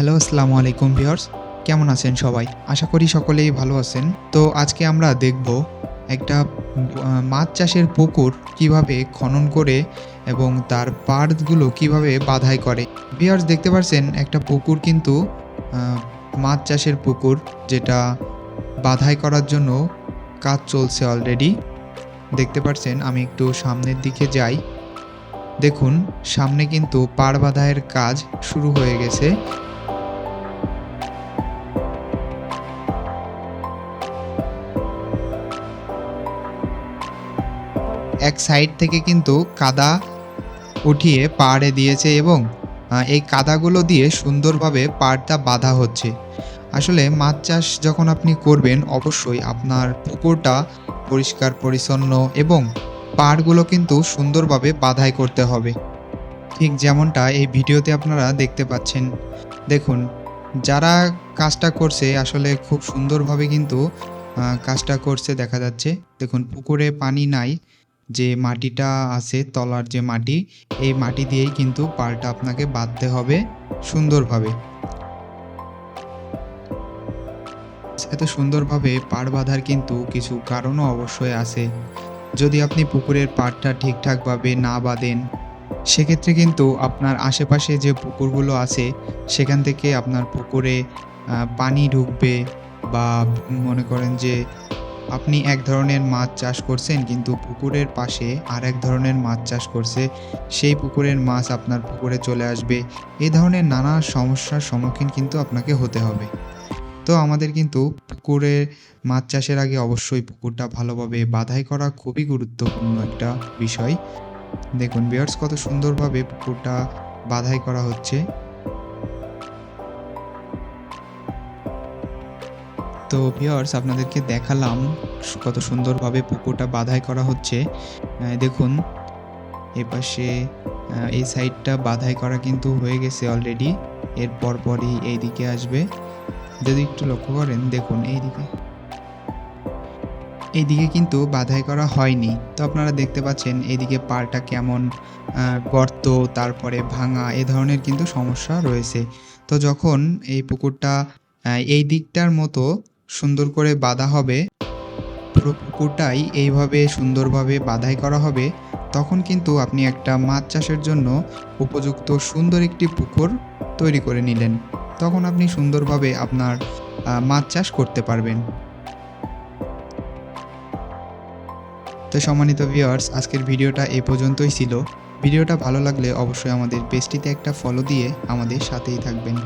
Hello, আসসালামু আলাইকুম viewers. কেমন আছেন সবাই? আশা করি সকলেই ভালো আছেন। তো আজকে আমরা দেখব একটা মাছ চাষের পুকুর কিভাবে খনন করে এবং তার পাড়গুলো কিভাবে বাধাই করে। ভিউয়ার্স দেখতে পাচ্ছেন একটা পুকুর কিন্তু আ মাছ চাষের পুকুর, যেটা বাধাই করার জন্য কাজ চলছে অলরেডি। দেখতে পাচ্ছেন, আমি একটু সামনের দিকে যাই। দেখুন, সামনে কিন্তু পাড় বাধাইয়ের কাজ শুরু হয়ে গেছে। এক সাইড থেকে কিন্তু কাদা উঠিয়ে পাড়ে দিয়েছে এবং এই কাদাগুলো দিয়ে সুন্দরভাবে পাড়টা বাঁধা হচ্ছে। আসলে মাছ চাষ যখন আপনি করবেন, অবশ্যই আপনার পুকুরটা পরিষ্কার পরিচ্ছন্ন এবং পাড়গুলো কিন্তু সুন্দরভাবে বাঁধাই করতে হবে। ঠিক যেমনটা এই ভিডিওতে আপনারা দেখতে পাচ্ছেন। দেখুন, যারা কাজটা করছে আসলে খুব সুন্দরভাবে কিন্তু কাজটা করছে দেখা যাচ্ছে। দেখুন, পুকুরে পানি নাই, যে মাটিটা আছে তলার যে মাটি, এই মাটি দিয়েই কিন্তু পাড়টা আপনাকে বাঁধতে হবে সুন্দরভাবে। এত সুন্দরভাবে পাড় বাঁধার কিন্তু কিছু কারণও অবশ্যই আছে। যদি আপনি পুকুরের পাড়টা ঠিকঠাকভাবে না বাঁধেন, সেক্ষেত্রে কিন্তু আপনার আশেপাশে যে পুকুরগুলো আছে সেখান থেকে আপনার পুকুরে পানি ঢুকবে, বা মনে করেন যে আপনি এক ধরনের মাছ চাষ করছেন কিন্তু পুকুরের পাশে আরেক ধরনের মাছ চাষ করছে, সেই পুকুরের মাছ আপনার পুকুরে চলে আসবে। এই ধরনের নানা সমস্যার সম্মুখীন কিন্তু আপনাকে হতে হবে। তো আমাদের কিন্তু পুকুরে মাছ চাষের আগে অবশ্যই পুকুরটা ভালোভাবে বাঁধাই করা খুবই গুরুত্বপূর্ণ একটা বিষয়। দেখুন ভিউয়ার্স, কত সুন্দরভাবে পুকুরটা বাঁধাই করা হচ্ছে। তো ভিউয়ার্স, আপনাদেরকে দেখালাম কত সুন্দরভাবে পুকুরটা বাঁধাই করা হচ্ছে। দেখুন, এপাশে এই সাইডটা বাঁধাই করা কিন্তু হয়ে গেছে অলরেডি। এর পরপরই এইদিকে আসবে। যদি একটু লক্ষ্য করেন, দেখুন এইদিকে কিন্তু বাঁধাই করা হয়নি। তো আপনারা দেখতে পাচ্ছেন এইদিকে পাড়টা কেমন গর্ত, তারপরে ভাঙা, এ ধরনের কিন্তু সমস্যা রয়েছে। তো যখন এই পুকুরটা এই দিকটার মতো সুন্দর করে বাঁধা হবে, পুরো পুকুরটাই এইভাবে সুন্দরভাবে বাঁধাই করা হবে, তখন কিন্তু আপনি একটা মাছ চাষের জন্য উপযুক্ত সুন্দর একটি পুকুর তৈরি করে নিলেন। তখন আপনি সুন্দরভাবে আপনার মাছ চাষ করতে পারবেন। তো সম্মানিত ভিউয়ার্স, আজকের ভিডিওটা এই পর্যন্তই ছিল। ভিডিওটা ভালো লাগলে অবশ্যই আমাদের পেজটিতে একটা ফলো দিয়ে আমাদের সাথেই থাকবেন।